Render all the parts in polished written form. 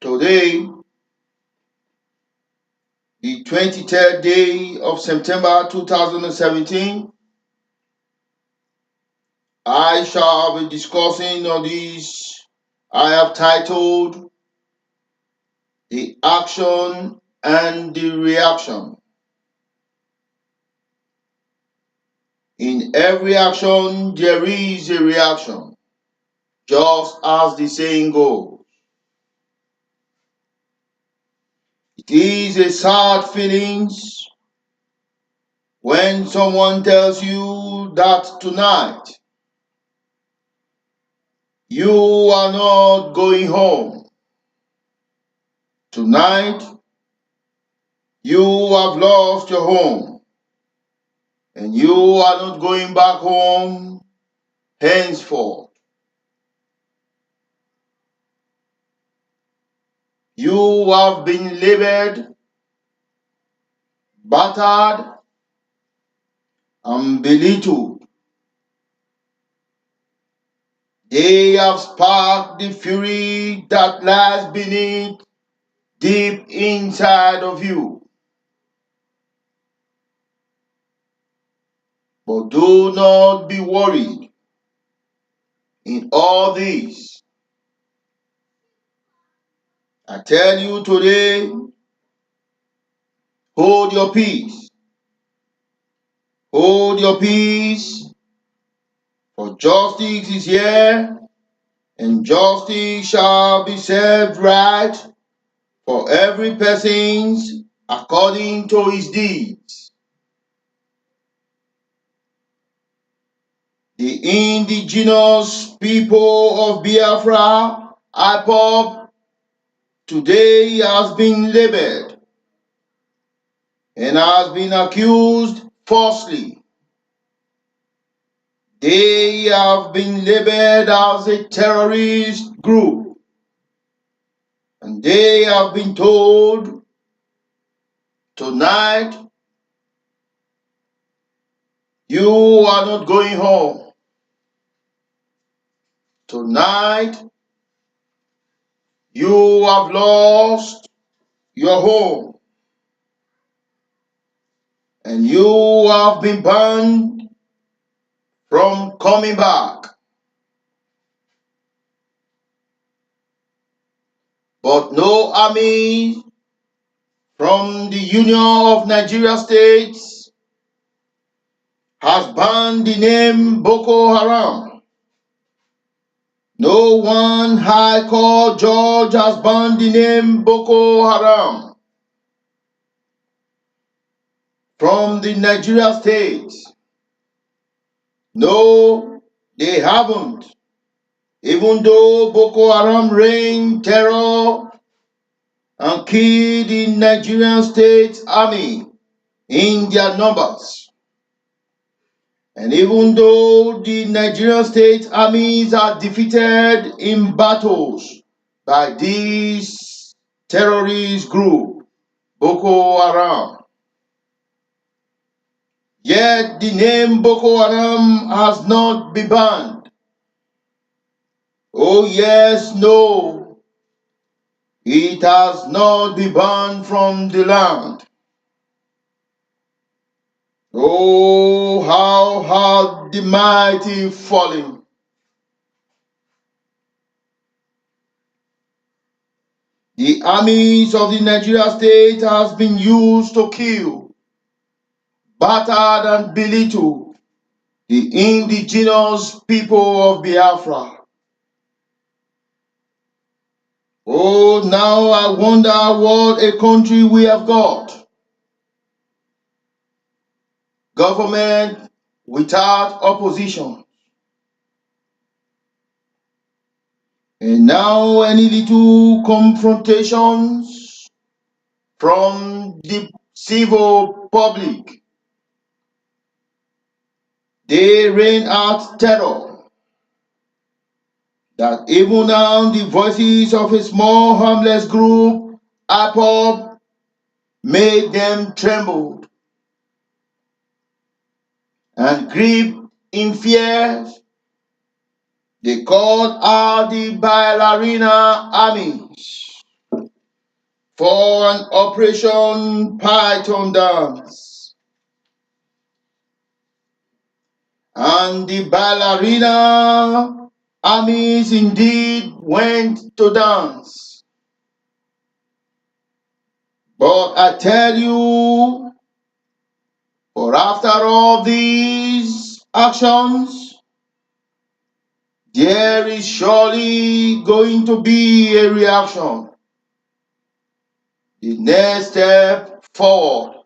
Today, the 23rd day of September 2017, I shall be discussing on this. I have titled The Action and the Reaction. In every action, there is a reaction, just as the saying goes. It is a sad feeling when someone tells you that tonight you are not going home. Tonight you have lost your home and you are not going back home henceforth. You have been labeled, battered, and belittled. They have sparked the fury that lies beneath, deep inside of you. But do not be worried. In all this, I tell you today, hold your peace. Hold your peace, for justice is here, and justice shall be served right for every person according to his deeds. The Indigenous People of Biafra, IPOB, today has been labeled and has been accused falsely. They have been labeled as a terrorist group, and they have been told tonight you are not going home. Tonight you have lost your home and you have been banned from coming back. But no army from the Union of Nigeria States has banned the name Boko Haram. No one high court judge has banned the name Boko Haram from the Nigeria States. No, they haven't. Even though Boko Haram reigned terror and killed the Nigerian State Army in their numbers. And even though the Nigerian State Armies are defeated in battles by this terrorist group, Boko Haram, yet the name Boko Haram has not been banned. Oh yes, no, it has not been banned from the land. Oh, how had the mighty fallen. The armies of the Nigeria state has been used to kill, battered and belittle the indigenous people of Biafra. Oh, now I wonder what a country we have got. Government without opposition. And now any little confrontations from the civil public, they rain out terror. That even now the voices of a small harmless group, IPOB, made them tremble and grip in fear. They called out the Bailarina armies. for an Operation Python dance. And the Bailarina armies indeed went to dance. But I tell you, for after all these actions, there is surely going to be a reaction. The next step forward.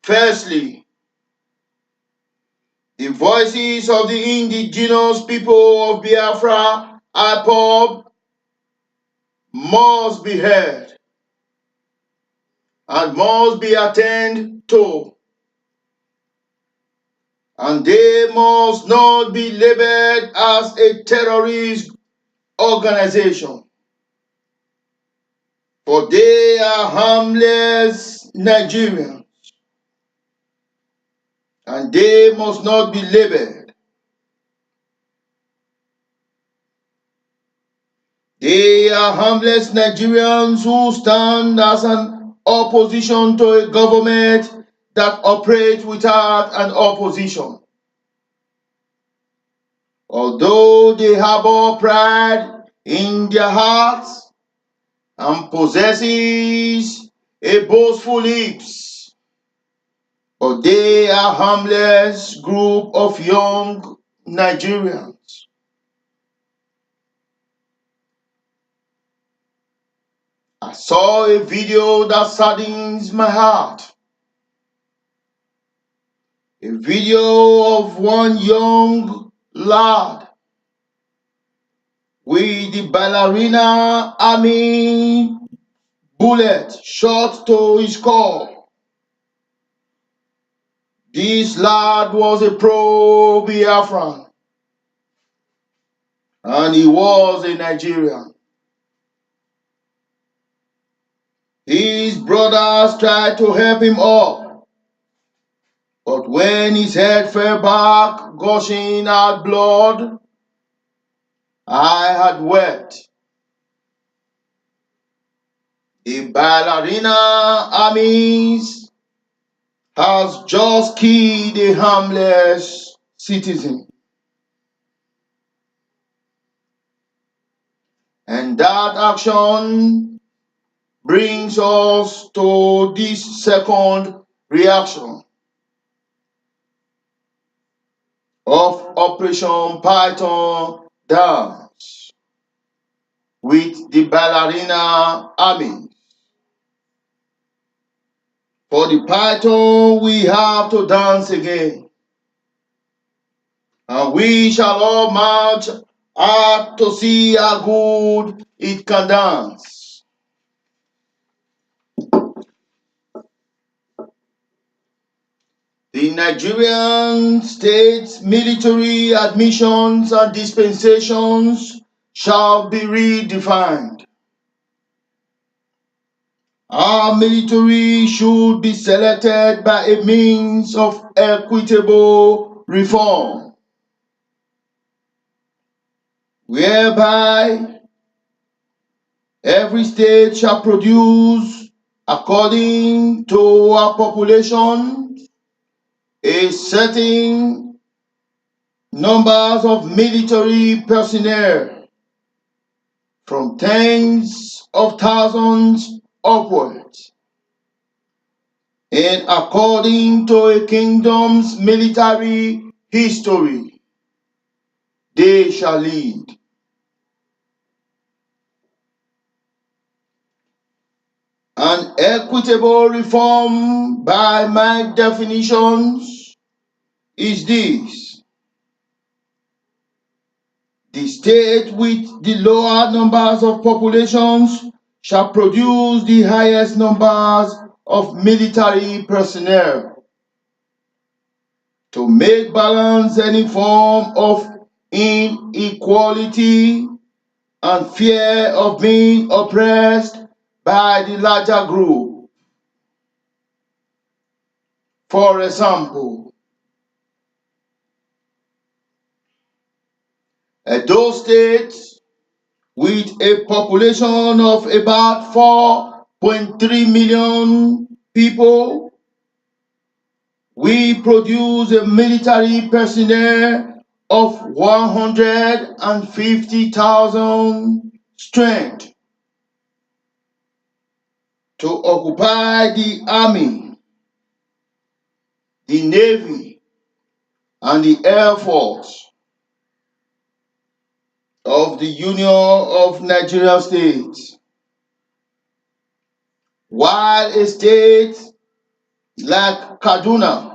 Firstly, the voices of the Indigenous People of Biafra, IPOB, must be heard and must be attended to, and they must not be labeled as a terrorist organization, for they are harmless Nigerians, and they must not be labeled. They are harmless Nigerians who stand as an opposition to a government that operates without an opposition. Although they harbor pride in their hearts and possesses a boastful lips, but they are harmless group of young Nigerians. I saw a video that saddens my heart. A video of one young lad with the Bailarina army bullet shot to his skull. This lad was a pro-Biafran, and he was a Nigerian. His brothers tried to help him up, but when his head fell back, gushing out blood, I had wept. The Bailarina armies has just killed a harmless citizen. And that action brings us to this second reaction of Operation Python dance with the Bailarina army. For the Python we have to dance again, and we shall all march out to see how good it can dance. The Nigerian state military admissions and dispensations shall be redefined. Our military should be selected by a means of equitable reform, whereby every state shall produce, according to our population, a certain numbers of military personnel from tens of thousands upwards, and according to a kingdom's military history, they shall lead. An equitable reform, by my definitions, is this: the state with the lower numbers of populations shall produce the highest numbers of military personnel to make balance any form of inequality and fear of being oppressed by the larger group. For example, Edo State with a population of about 4.3 million people, we produce a military personnel of 150,000 strength to occupy the Army, the Navy, and the Air Force of the Union of Nigeria States, while a state like Kaduna,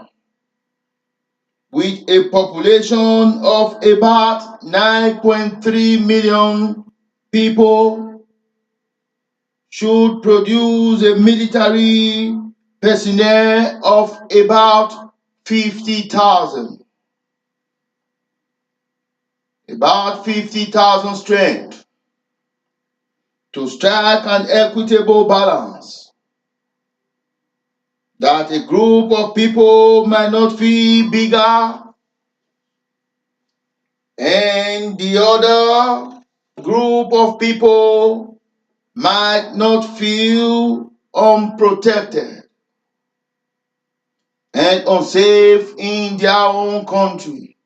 with a population of about 9.3 million people, should produce a military personnel of about 50,000. About 50,000 strength to strike an equitable balance, that a group of people might not feel bigger and the other group of people might not feel unprotected and unsafe in their own country.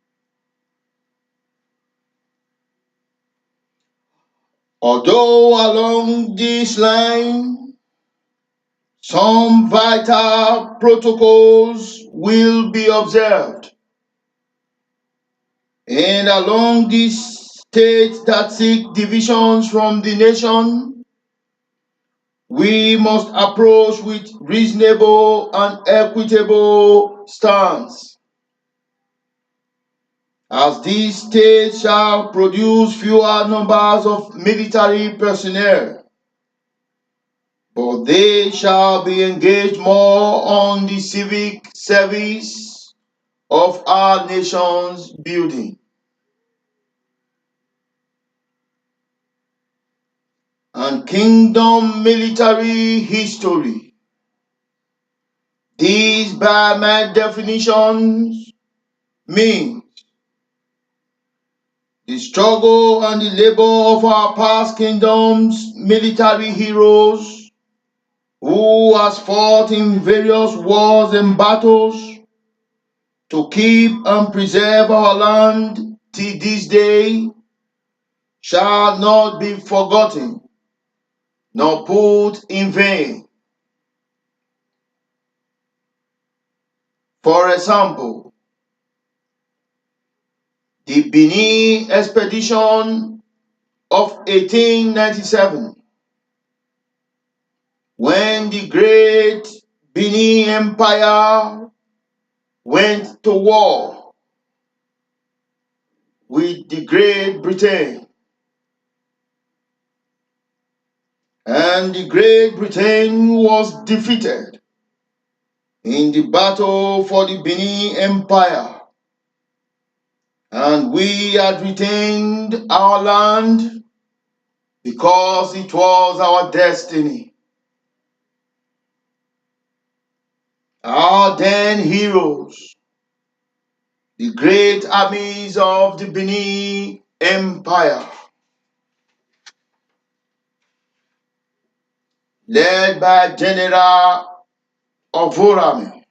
Although along this line, some vital protocols will be observed, and along these states that seek divisions from the nation, we must approach with reasonable and equitable stance, as these states shall produce fewer numbers of military personnel, but they shall be engaged more on the civic service of our nation's building. And kingdom military history. These, by my definitions, mean the struggle and the labor of our past kingdoms' military heroes, who has fought in various wars and battles to keep and preserve our land till this day, shall not be forgotten nor put in vain. For example, the Benin expedition of 1897, when the great Benin Empire went to war with the Great Britain, and the Great Britain was defeated in the battle for the Benin Empire, and we had retained our land because it was our destiny. Our then heroes, the great armies of the Benin Empire, led by General Ovorame,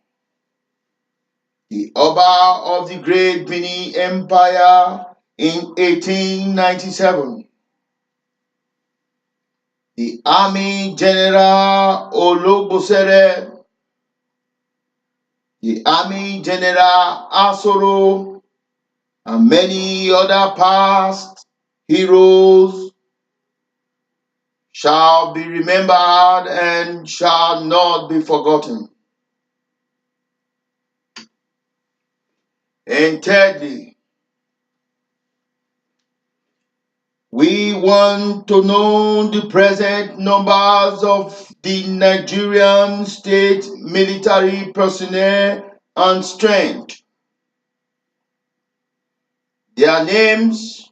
the Oba of the great Benin Empire in 1897, the Army General Ologbosere, the Army General Asoro, and many other past heroes shall be remembered and shall not be forgotten. And thirdly, we want to know the present numbers of the Nigerian state military personnel and strength, their names,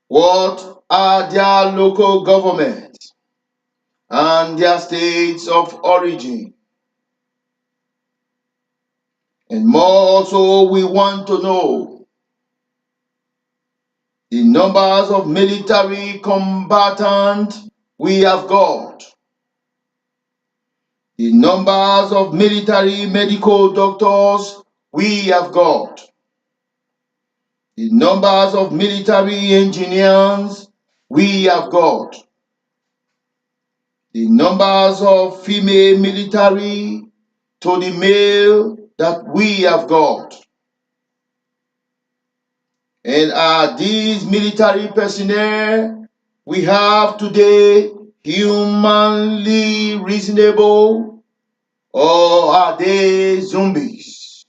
what are their local governments, and their states of origin. And more also, we want to know The numbers of military combatants we have got. The numbers of military medical doctors we have got. The numbers of military engineers we have got. The numbers of female military to the male that we have got. And are these military personnel we have today humanly reasonable, or are they zombies?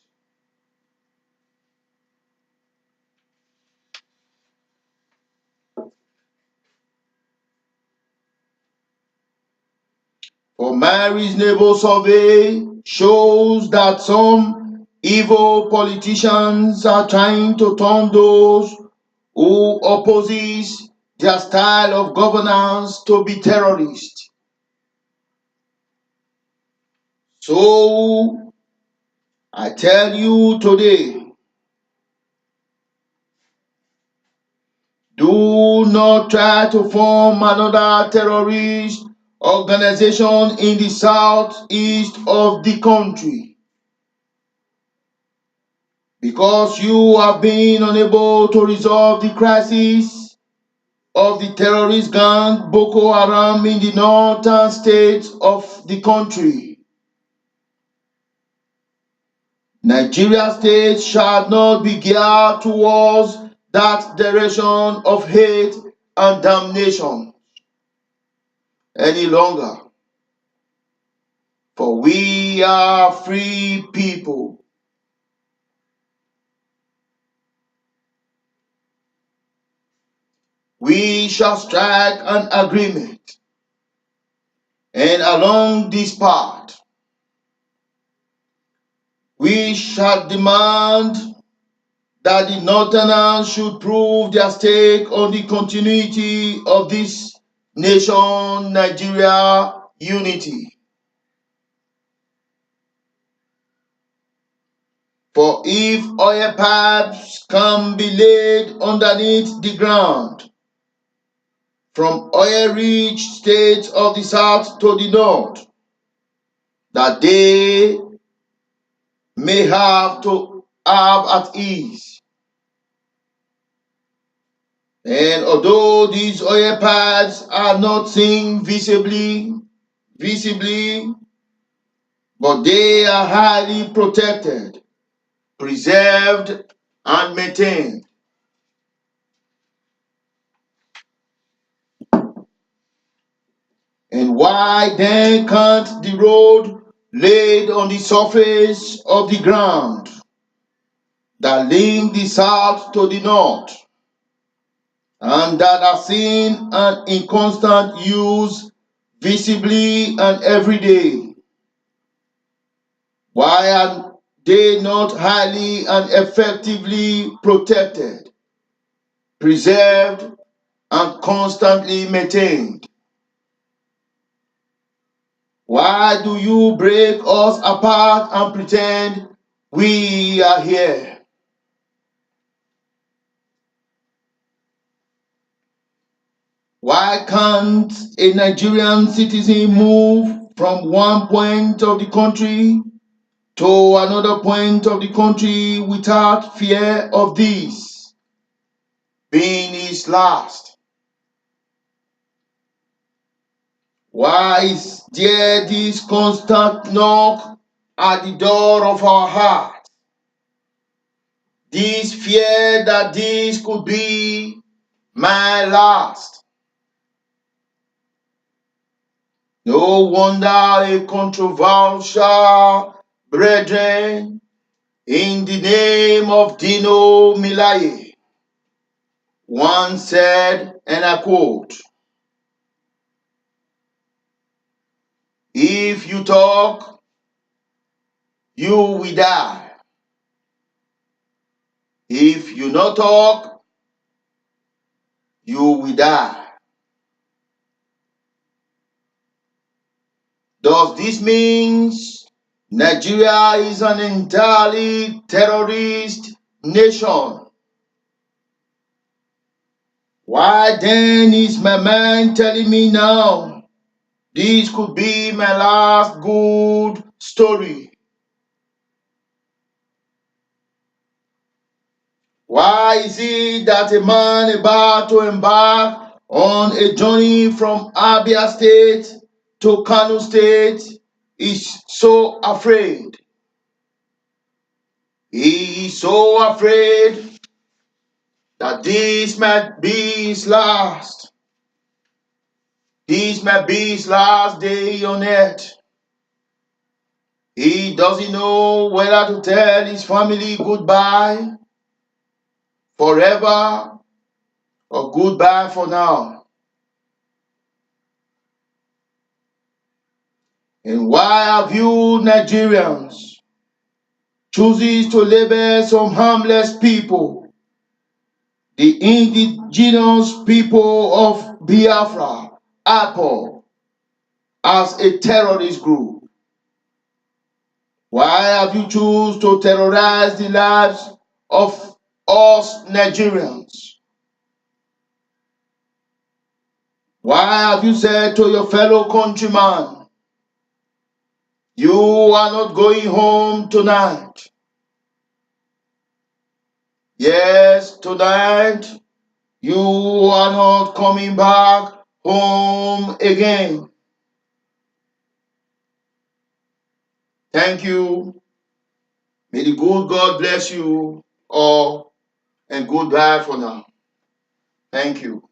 For my reasonable survey shows that some evil politicians are trying to turn those who opposes their style of governance to be terrorists. So I tell you today, do not try to form another terrorist organization in the southeast of the country, because you have been unable to resolve the crisis of the terrorist gang Boko Haram in the northern states of the country. Nigeria state shall not be geared towards that direction of hate and damnation any longer. For we are free people. We shall strike an agreement, and along this path, we shall demand that the Northerners should prove their stake on the continuity of this nation, Nigeria unity. For if oil pipes can be laid underneath the ground, from oil-rich states of the south to the north, that they may have to have at ease. And although these oil pipes are not seen visibly, but they are highly protected, preserved, and maintained. And why then can't the road laid on the surface of the ground that link the south to the north, and that are seen and in constant use visibly and every day, why are they not highly and effectively protected, preserved, and constantly maintained? Why do you break us apart and pretend we are here? Why can't a Nigerian citizen move from one point of the country to another point of the country without fear of this being his last? Why is there this constant knock at the door of our heart? This fear that this could be my last. No wonder a controversial brethren in the name of Dino Milaye once said, and I quote, "If you talk, you will die. If you not talk, you will die." Does this mean Nigeria is an entirely terrorist nation? Why then is my mind telling me now this could be my last good story? Why is it that a man about to embark on a journey from Abia State to Kano State is so afraid? He is so afraid that this might be his last. This might be his last day on earth. He doesn't know whether to tell his family goodbye forever or goodbye for now. And why have you Nigerians chooses to label some harmless people, the Indigenous People of Biafra, IPOB, as a terrorist group? Why have you chosen to terrorize the lives of us Nigerians? Why have you said to your fellow countrymen, you are not going home tonight? Yes, tonight you are not coming back home again. Thank you. May the good God bless you all, and goodbye for now. Thank you.